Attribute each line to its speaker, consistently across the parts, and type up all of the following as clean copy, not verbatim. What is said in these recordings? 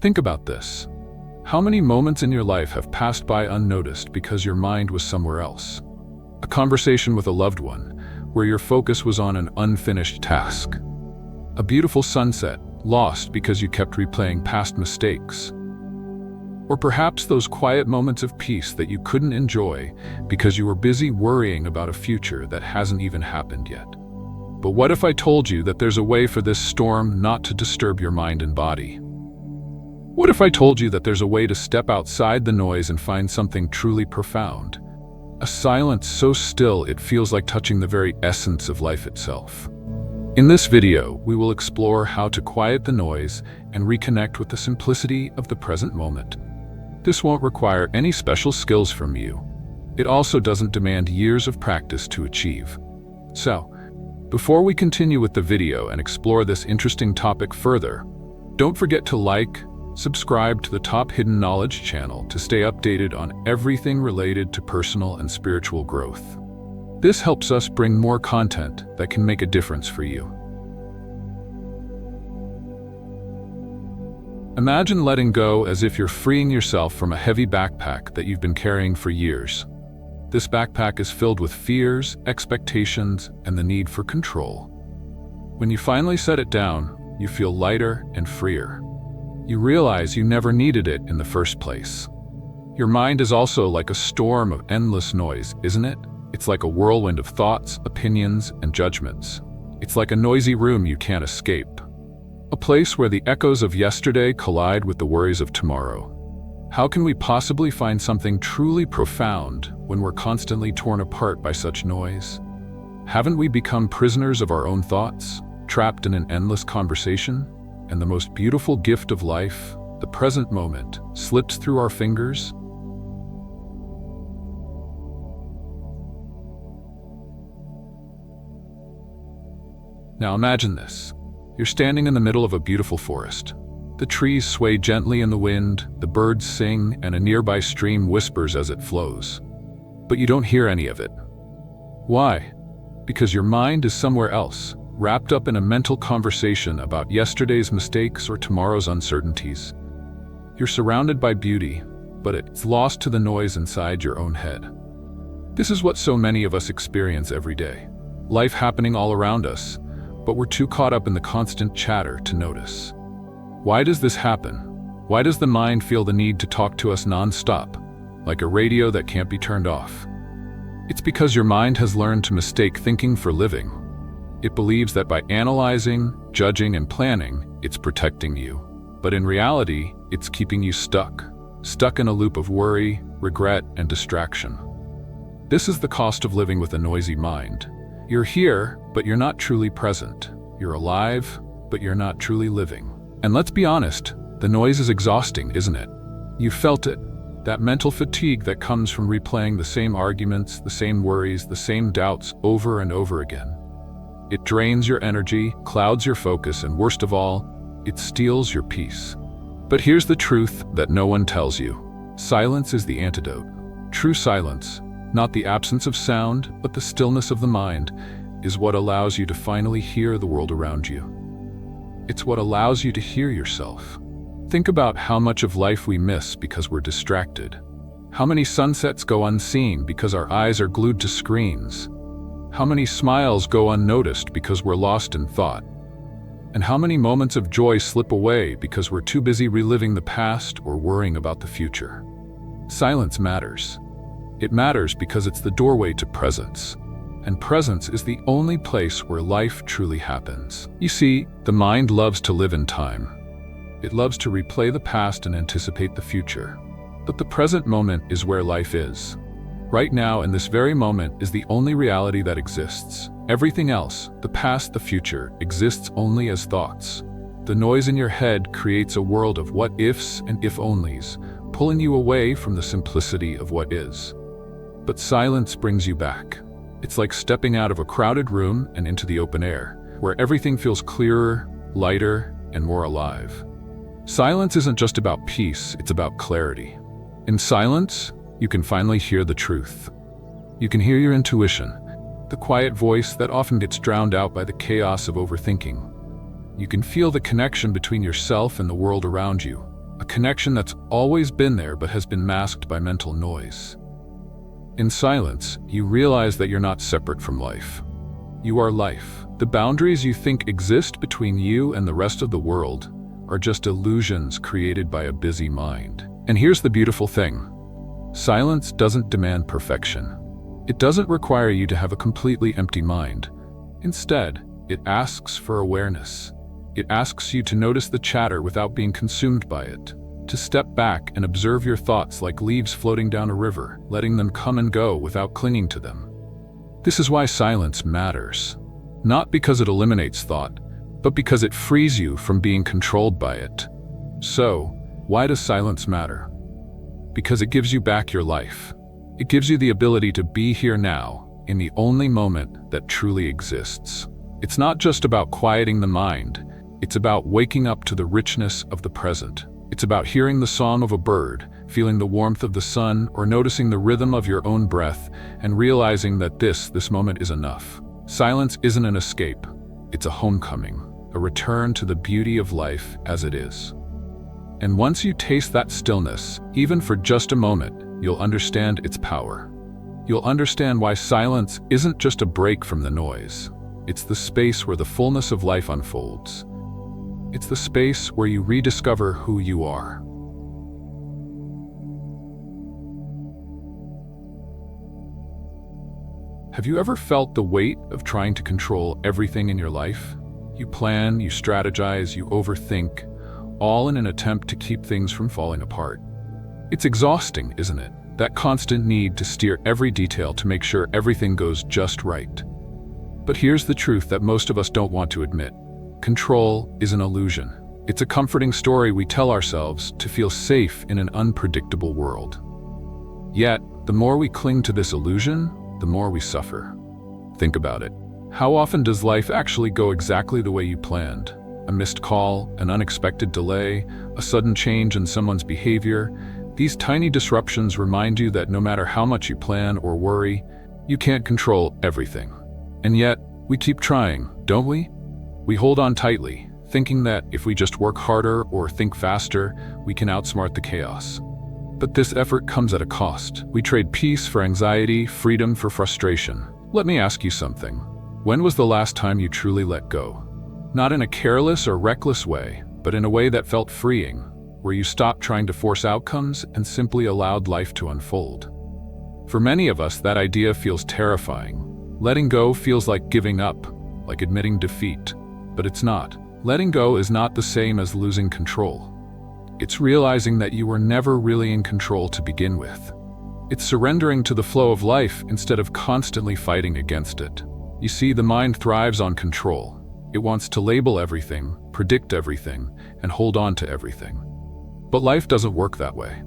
Speaker 1: Think about this. How many moments in your life have passed by unnoticed because your mind was somewhere else? A conversation with a loved one, where your focus was on an unfinished task. A beautiful sunset, lost because you kept replaying past mistakes. Or perhaps those quiet moments of peace that you couldn't enjoy because you were busy worrying about a future that hasn't even happened yet. But what if I told you that there's a way for this storm not to disturb your mind and body? What if I told you that there's a way to step outside the noise and find something truly profound? A silence so still it feels like touching the very essence of life itself. In this video, we will explore how to quiet the noise and reconnect with the simplicity of the present moment. This won't require any special skills from you. It also doesn't demand years of practice to achieve. So, before we continue with the video and explore this interesting topic further, don't forget to like, subscribe to the Top Hidden Knowledge channel to stay updated on everything related to personal and spiritual growth. This helps us bring more content that can make a difference for you. Imagine letting go as if you're freeing yourself from a heavy backpack that you've been carrying for years. This backpack is filled with fears, expectations, and the need for control. When you finally set it down, you feel lighter and freer. You realize you never needed it in the first place. Your mind is also like a storm of endless noise, isn't it? It's like a whirlwind of thoughts, opinions, and judgments. It's like a noisy room you can't escape. A place where the echoes of yesterday collide with the worries of tomorrow. How can we possibly find something truly profound when we're constantly torn apart by such noise? Haven't we become prisoners of our own thoughts, trapped in an endless conversation? And the most beautiful gift of life, the present moment, slips through our fingers? Now imagine this. You're standing in the middle of a beautiful forest. The trees sway gently in the wind, the birds sing, and a nearby stream whispers as it flows. But you don't hear any of it. Why? Because your mind is somewhere else, wrapped up in a mental conversation about yesterday's mistakes or tomorrow's uncertainties. You're surrounded by beauty, but it's lost to the noise inside your own head. This is what so many of us experience every day. Life happening all around us, but we're too caught up in the constant chatter to notice. Why does this happen? Why does the mind feel the need to talk to us non-stop, like a radio that can't be turned off? It's because your mind has learned to mistake thinking for living. It believes that by analyzing, judging, and planning, it's protecting you. But in reality, it's keeping you stuck in a loop of worry, regret, and distraction. This is the cost of living with a noisy mind. You're here, but you're not truly present. You're alive, but you're not truly living. And let's be honest, the noise is exhausting, isn't it? You felt it, that mental fatigue that comes from replaying the same arguments, the same worries, the same doubts over and over again. It drains your energy, clouds your focus, and worst of all, it steals your peace. But here's the truth that no one tells you. Silence is the antidote. True silence, not the absence of sound, but the stillness of the mind, is what allows you to finally hear the world around you. It's what allows you to hear yourself. Think about how much of life we miss because we're distracted. How many sunsets go unseen because our eyes are glued to screens? How many smiles go unnoticed because we're lost in thought? And how many moments of joy slip away because we're too busy reliving the past or worrying about the future? Silence matters. It matters because it's the doorway to presence. And presence is the only place where life truly happens. You see, the mind loves to live in time. It loves to replay the past and anticipate the future. But the present moment is where life is. Right now, in this very moment, is the only reality that exists. Everything else, the past, the future, exists only as thoughts. The noise in your head creates a world of what-ifs and if-onlys, pulling you away from the simplicity of what is. But silence brings you back. It's like stepping out of a crowded room and into the open air, where everything feels clearer, lighter, and more alive. Silence isn't just about peace, it's about clarity. In silence, you can finally hear the truth. You can hear your intuition, the quiet voice that often gets drowned out by the chaos of overthinking. You can feel the connection between yourself and the world around you, a connection that's always been there but has been masked by mental noise. In silence, you realize that you're not separate from life. You are life. The boundaries you think exist between you and the rest of the world are just illusions created by a busy mind. And here's the beautiful thing. Silence doesn't demand perfection. It doesn't require you to have a completely empty mind. Instead, it asks for awareness. It asks you to notice the chatter without being consumed by it, to step back and observe your thoughts like leaves floating down a river, letting them come and go without clinging to them. This is why silence matters. Not because it eliminates thought, but because it frees you from being controlled by it. So, why does silence matter? Because it gives you back your life. It gives you the ability to be here now, in the only moment that truly exists. It's not just about quieting the mind, it's about waking up to the richness of the present. It's about hearing the song of a bird, feeling the warmth of the sun, or noticing the rhythm of your own breath, and realizing that this moment is enough. Silence isn't an escape, it's a homecoming, a return to the beauty of life as it is. And once you taste that stillness, even for just a moment, you'll understand its power. You'll understand why silence isn't just a break from the noise. It's the space where the fullness of life unfolds. It's the space where you rediscover who you are. Have you ever felt the weight of trying to control everything in your life? You plan, you strategize, you overthink, all in an attempt to keep things from falling apart. It's exhausting, isn't it? That constant need to steer every detail to make sure everything goes just right. But here's the truth that most of us don't want to admit. Control is an illusion. It's a comforting story we tell ourselves to feel safe in an unpredictable world. Yet, the more we cling to this illusion, the more we suffer. Think about it. How often does life actually go exactly the way you planned? A missed call, an unexpected delay, a sudden change in someone's behavior. These tiny disruptions remind you that no matter how much you plan or worry, you can't control everything. And yet, we keep trying, don't we? We hold on tightly, thinking that if we just work harder or think faster, we can outsmart the chaos. But this effort comes at a cost. We trade peace for anxiety, freedom for frustration. Let me ask you something. When was the last time you truly let go? Not in a careless or reckless way, but in a way that felt freeing, where you stopped trying to force outcomes and simply allowed life to unfold. For many of us, that idea feels terrifying. Letting go feels like giving up, like admitting defeat. But it's not. Letting go is not the same as losing control. It's realizing that you were never really in control to begin with. It's surrendering to the flow of life instead of constantly fighting against it. You see, the mind thrives on control. It wants to label everything, predict everything, and hold on to everything. But life doesn't work that way.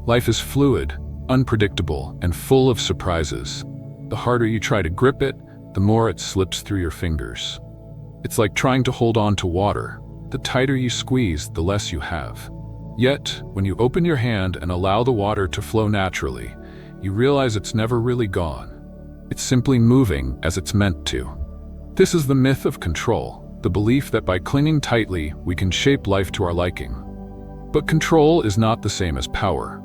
Speaker 1: Life is fluid, unpredictable, and full of surprises. The harder you try to grip it, the more it slips through your fingers. It's like trying to hold on to water. The tighter you squeeze, the less you have. Yet, when you open your hand and allow the water to flow naturally, you realize it's never really gone. It's simply moving as it's meant to. This is the myth of control, the belief that by clinging tightly, we can shape life to our liking. But control is not the same as power.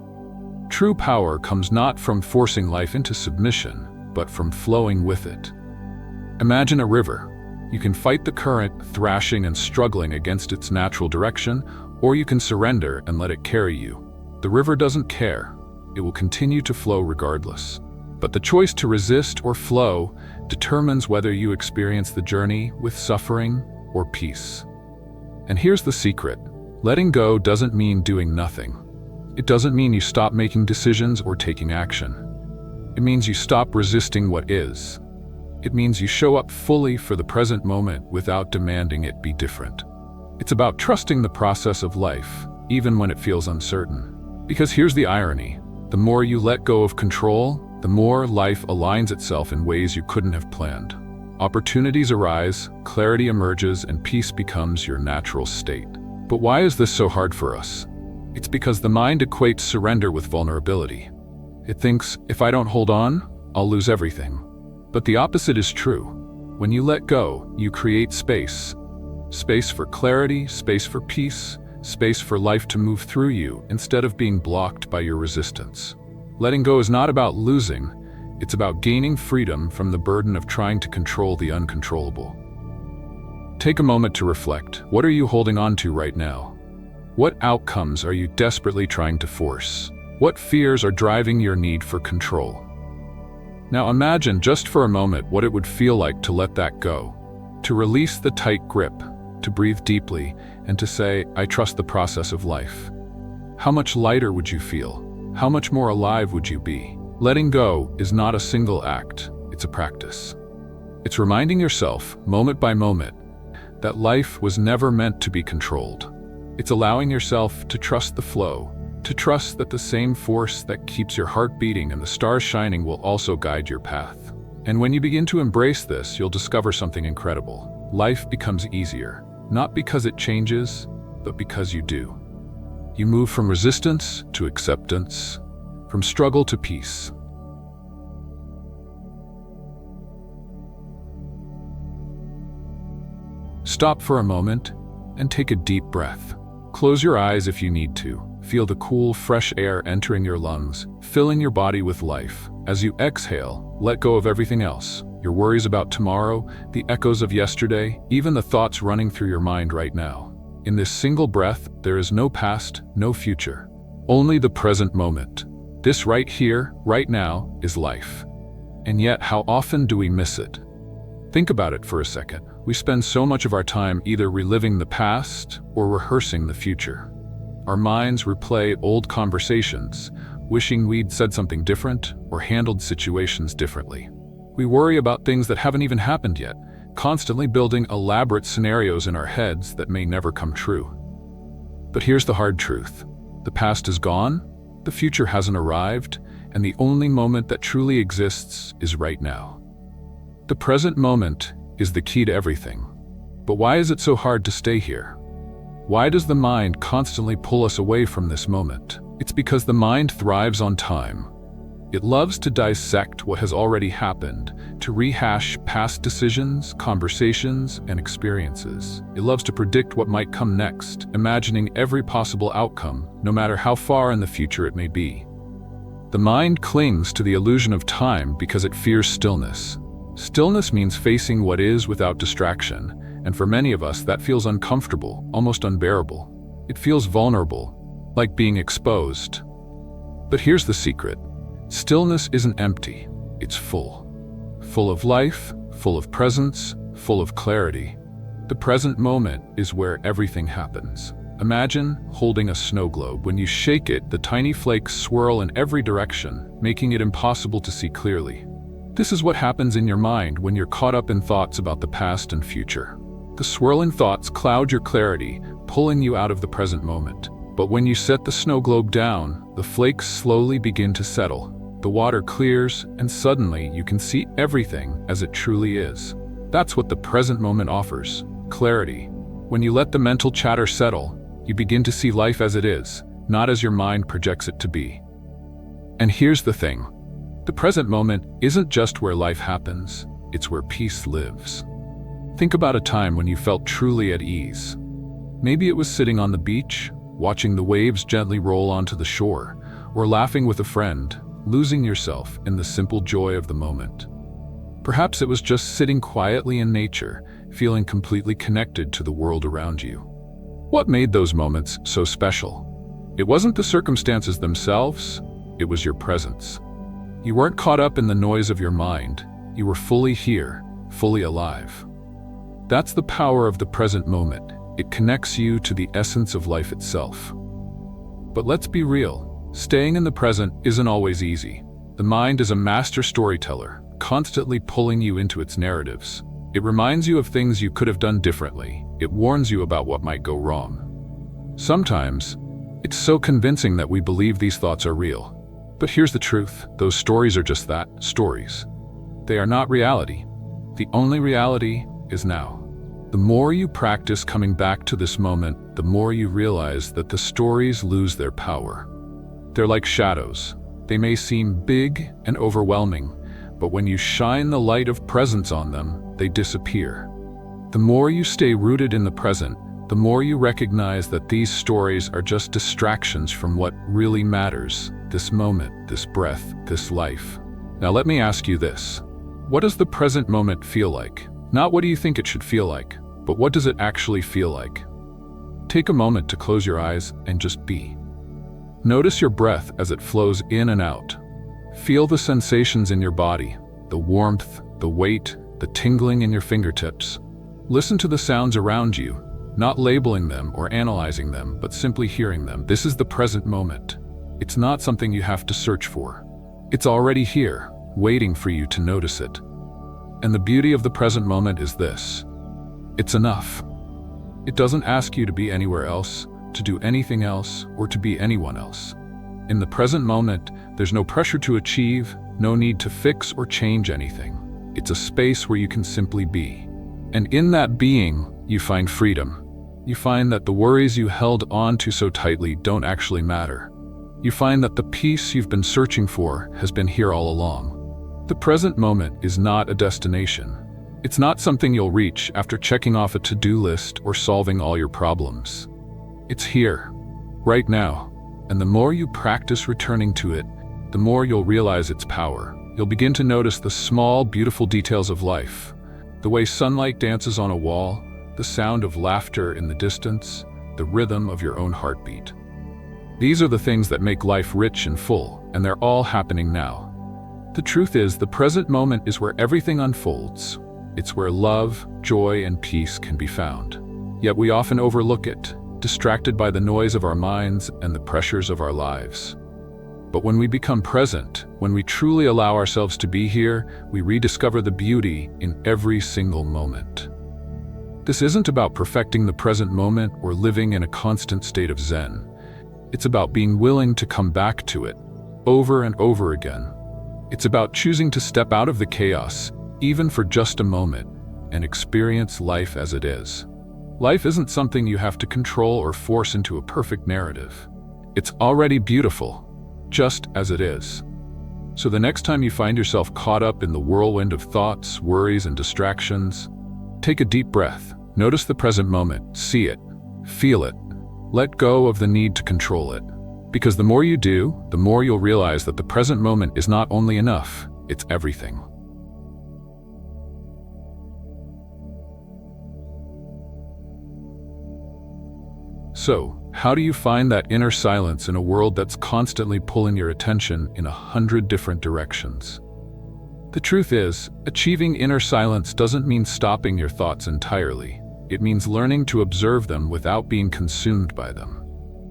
Speaker 1: True power comes not from forcing life into submission, but from flowing with it. Imagine a river. You can fight the current, thrashing and struggling against its natural direction, or you can surrender and let it carry you. The river doesn't care. It will continue to flow regardless. But the choice to resist or flow determines whether you experience the journey with suffering or peace. And here's the secret. Letting go doesn't mean doing nothing. It doesn't mean you stop making decisions or taking action. It means you stop resisting what is. It means you show up fully for the present moment without demanding it be different. It's about trusting the process of life, even when it feels uncertain. Because here's the irony. The more you let go of control, the more life aligns itself in ways you couldn't have planned. Opportunities arise, clarity emerges, and peace becomes your natural state. But why is this so hard for us? It's because the mind equates surrender with vulnerability. It thinks, if I don't hold on, I'll lose everything. But the opposite is true. When you let go, you create space. Space for clarity, space for peace, space for life to move through you instead of being blocked by your resistance. Letting go is not about losing, it's about gaining freedom from the burden of trying to control the uncontrollable. Take a moment to reflect. What are you holding on to right now? What outcomes are you desperately trying to force? What fears are driving your need for control? Now imagine just for a moment what it would feel like to let that go, to release the tight grip, to breathe deeply, and to say, I trust the process of life. How much lighter would you feel? How much more alive would you be? Letting go is not a single act, it's a practice. It's reminding yourself, moment by moment, that life was never meant to be controlled. It's allowing yourself to trust the flow, to trust that the same force that keeps your heart beating and the stars shining will also guide your path. And when you begin to embrace this, you'll discover something incredible. Life becomes easier, not because it changes, but because you do. You move from resistance to acceptance, from struggle to peace. Stop for a moment and take a deep breath. Close your eyes if you need to. Feel the cool, fresh air entering your lungs, filling your body with life. As you exhale, let go of everything else. Your worries about tomorrow, the echoes of yesterday, even the thoughts running through your mind right now. In this single breath, there is no past, no future. Only the present moment. This right here, right now, is life. And yet, how often do we miss it? Think about it for a second. We spend so much of our time either reliving the past or rehearsing the future. Our minds replay old conversations, wishing we'd said something different or handled situations differently. We worry about things that haven't even happened yet, constantly building elaborate scenarios in our heads that may never come true. But here's the hard truth. The past is gone, the future hasn't arrived, and the only moment that truly exists is right now. The present moment is the key to everything. But why is it so hard to stay here? Why does the mind constantly pull us away from this moment? It's because the mind thrives on time. It loves to dissect what has already happened, to rehash past decisions, conversations, and experiences. It loves to predict what might come next, imagining every possible outcome, no matter how far in the future it may be. The mind clings to the illusion of time because it fears stillness. Stillness means facing what is without distraction, and for many of us that feels uncomfortable, almost unbearable. It feels vulnerable, like being exposed. But here's the secret. Stillness isn't empty, it's full. Full of life, full of presence, full of clarity. The present moment is where everything happens. Imagine holding a snow globe. When you shake it, the tiny flakes swirl in every direction, making it impossible to see clearly. This is what happens in your mind when you're caught up in thoughts about the past and future. The swirling thoughts cloud your clarity, pulling you out of the present moment. But when you set the snow globe down, the flakes slowly begin to settle. The water clears, and suddenly you can see everything as it truly is. That's what the present moment offers, clarity. When you let the mental chatter settle, you begin to see life as it is, not as your mind projects it to be. And here's the thing. The present moment isn't just where life happens, it's where peace lives. Think about a time when you felt truly at ease. Maybe it was sitting on the beach, watching the waves gently roll onto the shore, or laughing with a friend, losing yourself in the simple joy of the moment. Perhaps it was just sitting quietly in nature, feeling completely connected to the world around you. What made those moments so special? It wasn't the circumstances themselves, it was your presence. You weren't caught up in the noise of your mind. You were fully here, fully alive. That's the power of the present moment. It connects you to the essence of life itself. But let's be real. Staying in the present isn't always easy. The mind is a master storyteller, constantly pulling you into its narratives. It reminds you of things you could have done differently. It warns you about what might go wrong. Sometimes, it's so convincing that we believe these thoughts are real. But here's the truth, those stories are just that, stories. They are not reality. The only reality is now. The more you practice coming back to this moment, the more you realize that the stories lose their power. They're like shadows. They may seem big and overwhelming, but when you shine the light of presence on them, they disappear. The more you stay rooted in the present, the more you recognize that these stories are just distractions from what really matters, this moment, this breath, this life. Now let me ask you this. What does the present moment feel like? Not what do you think it should feel like, but what does it actually feel like? Take a moment to close your eyes and just be. Notice your breath as it flows in and out. Feel the sensations in your body, the warmth, the weight, the tingling in your fingertips. Listen to the sounds around you, not labeling them or analyzing them, but simply hearing them. This is the present moment. It's not something you have to search for. It's already here, waiting for you to notice it. And the beauty of the present moment is this. It's enough. It doesn't ask you to be anywhere else, to do anything else, or to be anyone else. In the present moment, there's no pressure to achieve, no need to fix or change anything. It's a space where you can simply be. And in that being, you find freedom. You find that the worries you held on to so tightly don't actually matter. You find that the peace you've been searching for has been here all along. The present moment is not a destination. It's not something you'll reach after checking off a to-do list or solving all your problems. It's here, right now. And the more you practice returning to it, the more you'll realize its power. You'll begin to notice the small, beautiful details of life. The way sunlight dances on a wall, the sound of laughter in the distance, the rhythm of your own heartbeat. These are the things that make life rich and full, and they're all happening now. The truth is, the present moment is where everything unfolds. It's where love, joy, and peace can be found. Yet we often overlook it, distracted by the noise of our minds and the pressures of our lives. But when we become present, when we truly allow ourselves to be here, we rediscover the beauty in every single moment. This isn't about perfecting the present moment or living in a constant state of Zen. It's about being willing to come back to it, over and over again. It's about choosing to step out of the chaos, even for just a moment, and experience life as it is. Life isn't something you have to control or force into a perfect narrative. It's already beautiful, just as it is. So the next time you find yourself caught up in the whirlwind of thoughts, worries, and distractions, take a deep breath. Notice the present moment, see it, feel it. Let go of the need to control it. Because the more you do, the more you'll realize that the present moment is not only enough, it's everything. So, how do you find that inner silence in a world that's constantly pulling your attention in 100 different directions? The truth is, achieving inner silence doesn't mean stopping your thoughts entirely. It means learning to observe them without being consumed by them.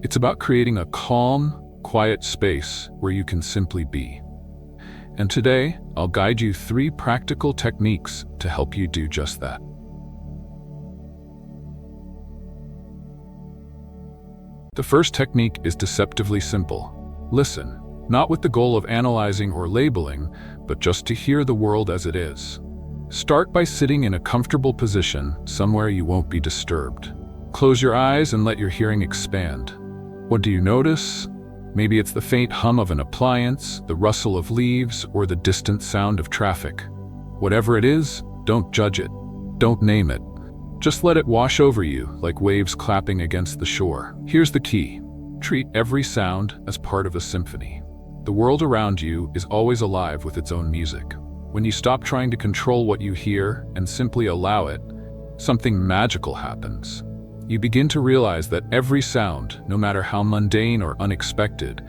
Speaker 1: It's about creating a calm, quiet space where you can simply be. And today, I'll guide you 3 practical techniques to help you do just that. The first technique is deceptively simple. Listen, not with the goal of analyzing or labeling, but just to hear the world as it is. Start by sitting in a comfortable position, somewhere you won't be disturbed. Close your eyes and let your hearing expand. What do you notice? Maybe it's the faint hum of an appliance, the rustle of leaves, or the distant sound of traffic. Whatever it is, don't judge it. Don't name it. Just let it wash over you like waves clapping against the shore. Here's the key. Treat every sound as part of a symphony. The world around you is always alive with its own music. When you stop trying to control what you hear and simply allow it, something magical happens. You begin to realize that every sound, no matter how mundane or unexpected,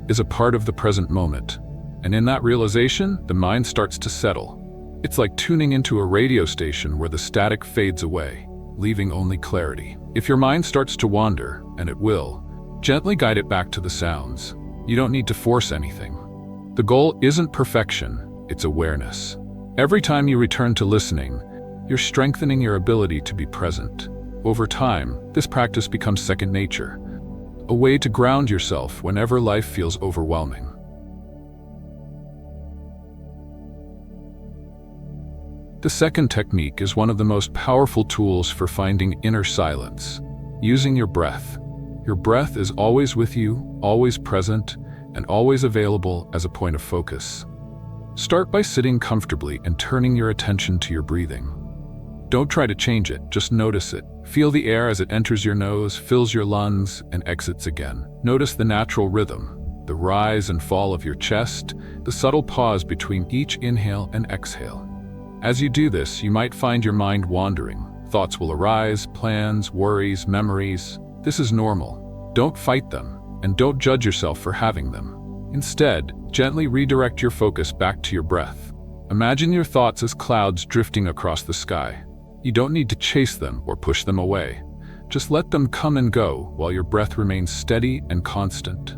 Speaker 1: is a part of the present moment. And in that realization, the mind starts to settle. It's like tuning into a radio station where the static fades away, leaving only clarity. If your mind starts to wander, and it will, gently guide it back to the sounds. You don't need to force anything. The goal isn't perfection. It's awareness. Every time you return to listening, you're strengthening your ability to be present. Over time, this practice becomes second nature, a way to ground yourself whenever life feels overwhelming. The second technique is one of the most powerful tools for finding inner silence, using your breath. Your breath is always with you, always present, and always available as a point of focus. Start by sitting comfortably and turning your attention to your breathing. Don't try to change it, just notice it, Feel the air as it enters your nose, fills your lungs, and exits again. Notice the natural rhythm, the rise and fall of your chest, the subtle pause between each inhale and exhale. As you do this, you might find your mind wandering. Thoughts will arise, plans, worries, memories. This is normal. Don't fight them, and don't judge yourself for having them. Instead, gently redirect your focus back to your breath. Imagine your thoughts as clouds drifting across the sky. You don't need to chase them or push them away. Just let them come and go while your breath remains steady and constant.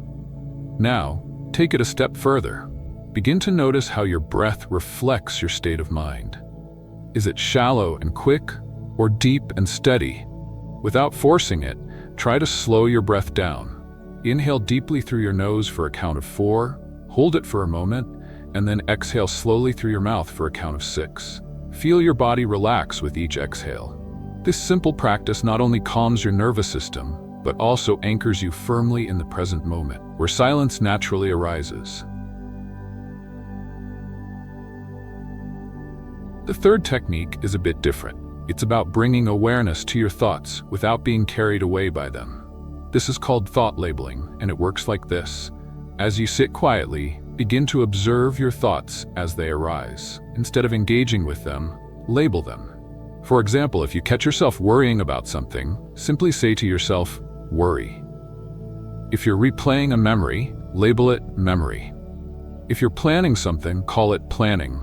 Speaker 1: Now, take it a step further. Begin to notice how your breath reflects your state of mind. Is it shallow and quick, or deep and steady? Without forcing it, try to slow your breath down. Inhale deeply through your nose for a count of 4, hold it for a moment, and then exhale slowly through your mouth for a count of 6. Feel your body relax with each exhale. This simple practice not only calms your nervous system, but also anchors you firmly in the present moment, where silence naturally arises. The third technique is a bit different. It's about bringing awareness to your thoughts without being carried away by them. This is called thought labeling, and it works like this. As you sit quietly, begin to observe your thoughts as they arise. Instead of engaging with them, label them. For example, if you catch yourself worrying about something, simply say to yourself, worry. If you're replaying a memory, label it memory. If you're planning something, call it planning.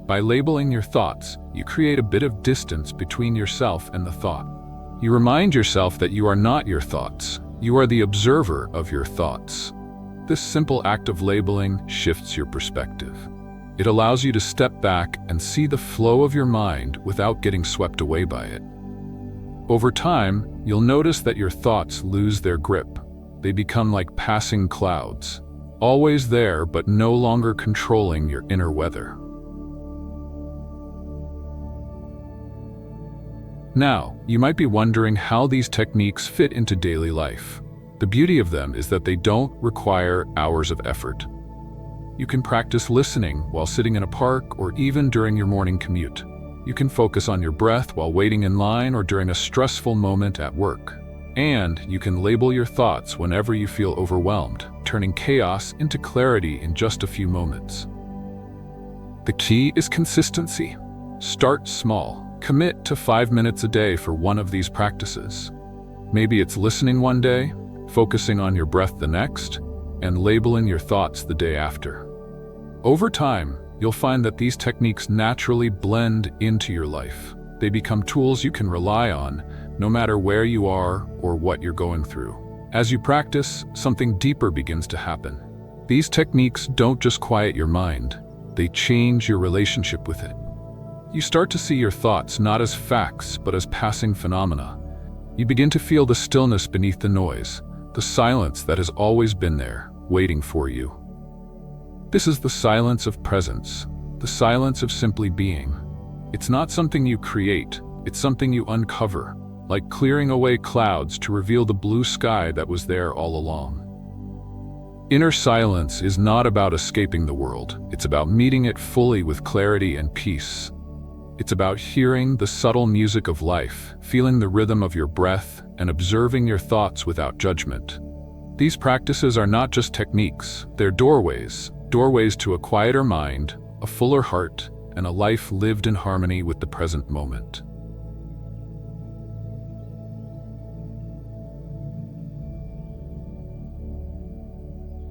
Speaker 1: By labeling your thoughts, you create a bit of distance between yourself and the thought. You remind yourself that you are not your thoughts. You are the observer of your thoughts. This simple act of labeling shifts your perspective. It allows you to step back and see the flow of your mind without getting swept away by it. Over time, you'll notice that your thoughts lose their grip. They become like passing clouds, always there but no longer controlling your inner weather. Now, you might be wondering how these techniques fit into daily life. The beauty of them is that they don't require hours of effort. You can practice listening while sitting in a park or even during your morning commute. You can focus on your breath while waiting in line or during a stressful moment at work. And you can label your thoughts whenever you feel overwhelmed, turning chaos into clarity in just a few moments. The key is consistency. Start small. Commit to 5 minutes a day for one of these practices. Maybe it's listening one day, focusing on your breath the next, and labeling your thoughts the day after. Over time, you'll find that these techniques naturally blend into your life. They become tools you can rely on, no matter where you are or what you're going through. As you practice, something deeper begins to happen. These techniques don't just quiet your mind, they change your relationship with it. You start to see your thoughts not as facts, but as passing phenomena. You begin to feel the stillness beneath the noise, the silence that has always been there, waiting for you. This is the silence of presence, the silence of simply being. It's not something you create, it's something you uncover, like clearing away clouds to reveal the blue sky that was there all along. Inner silence is not about escaping the world, it's about meeting it fully with clarity and peace. It's about hearing the subtle music of life, feeling the rhythm of your breath, and observing your thoughts without judgment. These practices are not just techniques, they're doorways to a quieter mind, a fuller heart, and a life lived in harmony with the present moment.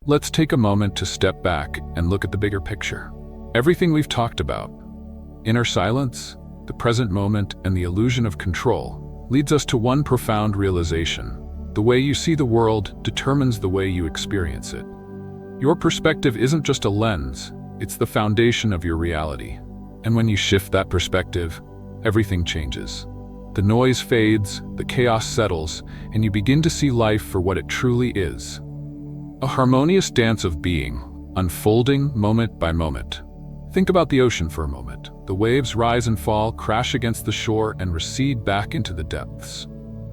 Speaker 1: Let's take a moment to step back and look at the bigger picture. Everything we've talked about, inner silence, the present moment, and the illusion of control, leads us to one profound realization. The way you see the world determines the way you experience it. Your perspective isn't just a lens, it's the foundation of your reality. And when you shift that perspective, everything changes. The noise fades, the chaos settles, and you begin to see life for what it truly is. A harmonious dance of being, unfolding moment by moment. Think about the ocean for a moment. The waves rise and fall, crash against the shore, and recede back into the depths.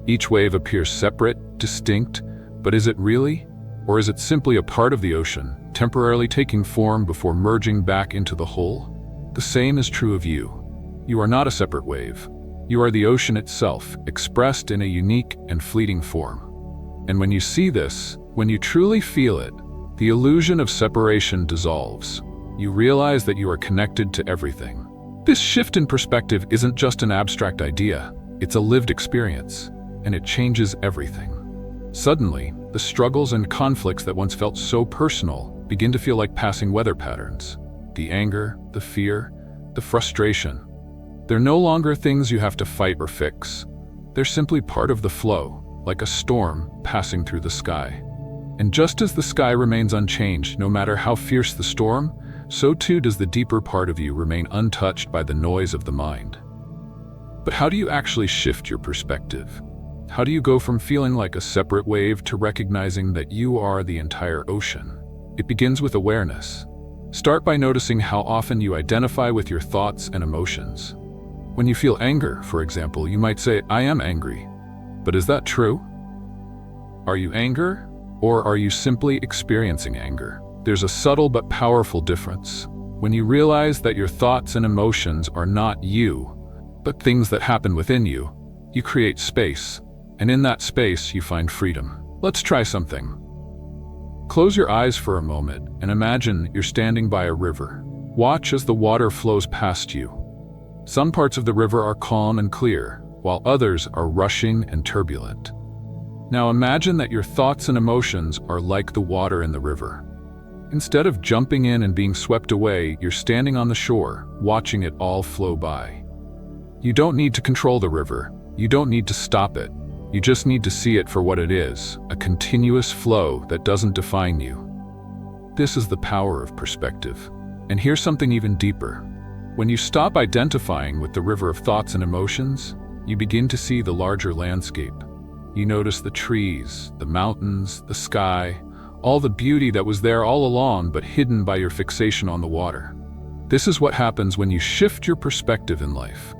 Speaker 1: Each wave appears separate, distinct, but is it really? Or is it simply a part of the ocean, temporarily taking form before merging back into the whole? The same is true of you. You are not a separate wave. You are the ocean itself, expressed in a unique and fleeting form. And when you see this, when you truly feel it, the illusion of separation dissolves. You realize that you are connected to everything. This shift in perspective isn't just an abstract idea, it's a lived experience, and it changes everything. Suddenly, the struggles and conflicts that once felt so personal begin to feel like passing weather patterns. The anger, the fear, the frustration. They're no longer things you have to fight or fix. They're simply part of the flow, like a storm passing through the sky. And just as the sky remains unchanged no matter how fierce the storm, so too does the deeper part of you remain untouched by the noise of the mind. But how do you actually shift your perspective? How do you go from feeling like a separate wave to recognizing that you are the entire ocean? It begins with awareness. Start by noticing how often you identify with your thoughts and emotions. When you feel anger, for example, you might say, "I am angry." But is that true? Are you anger, or are you simply experiencing anger? There's a subtle but powerful difference. When you realize that your thoughts and emotions are not you, but things that happen within you, you create space. And in that space, you find freedom. Let's try something. Close your eyes for a moment and imagine you're standing by a river. Watch as the water flows past you. Some parts of the river are calm and clear, while others are rushing and turbulent. Now imagine that your thoughts and emotions are like the water in the river. Instead of jumping in and being swept away, you're standing on the shore, watching it all flow by. You don't need to control the river. You don't need to stop it. You just need to see it for what it is, a continuous flow that doesn't define you. This is the power of perspective. And here's something even deeper. When you stop identifying with the river of thoughts and emotions, you begin to see the larger landscape. You notice the trees, the mountains, the sky, all the beauty that was there all along but hidden by your fixation on the water. This is what happens when you shift your perspective in life.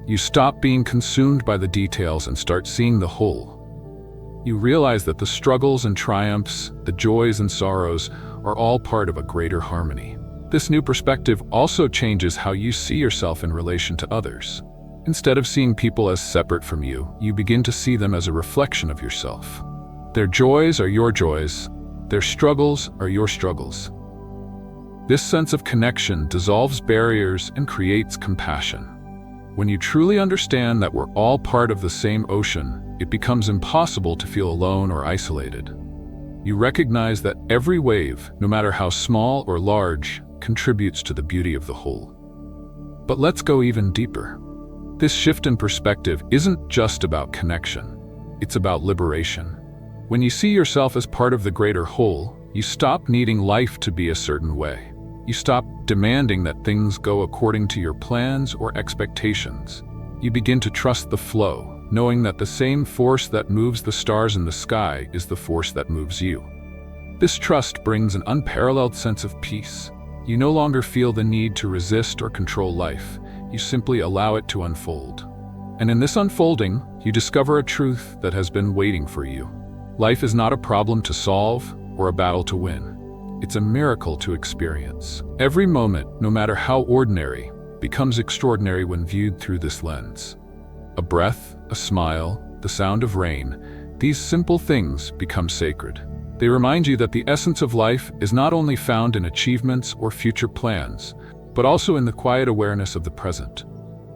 Speaker 1: You stop being consumed by the details and start seeing the whole. You realize that the struggles and triumphs, the joys and sorrows, are all part of a greater harmony. This new perspective also changes how you see yourself in relation to others. Instead of seeing people as separate from you, you begin to see them as a reflection of yourself. Their joys are your joys, their struggles are your struggles. This sense of connection dissolves barriers and creates compassion. When you truly understand that we're all part of the same ocean, it becomes impossible to feel alone or isolated. You recognize that every wave, no matter how small or large, contributes to the beauty of the whole. But let's go even deeper. This shift in perspective isn't just about connection. It's about liberation. When you see yourself as part of the greater whole, you stop needing life to be a certain way. You stop demanding that things go according to your plans or expectations. You begin to trust the flow, knowing that the same force that moves the stars in the sky is the force that moves you. This trust brings an unparalleled sense of peace. You no longer feel the need to resist or control life. You simply allow it to unfold. And in this unfolding, you discover a truth that has been waiting for you. Life is not a problem to solve or a battle to win. It's a miracle to experience. Every moment, no matter how ordinary, becomes extraordinary when viewed through this lens. A breath, a smile, the sound of rain, these simple things become sacred. They remind you that the essence of life is not only found in achievements or future plans, but also in the quiet awareness of the present.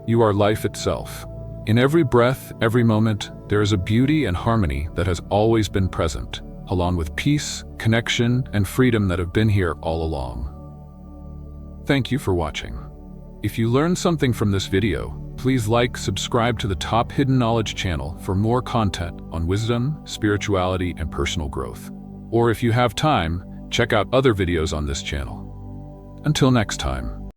Speaker 1: You are life itself. In every breath, every moment, there is a beauty and harmony that has always been present, along with peace, connection, and freedom that have been here all along. Thank you for watching. If you learned something from this video, please subscribe to the Top Hidden Knowledge channel for more content on wisdom, spirituality, and personal growth. Or if you have time, check out other videos on this channel. Until next time.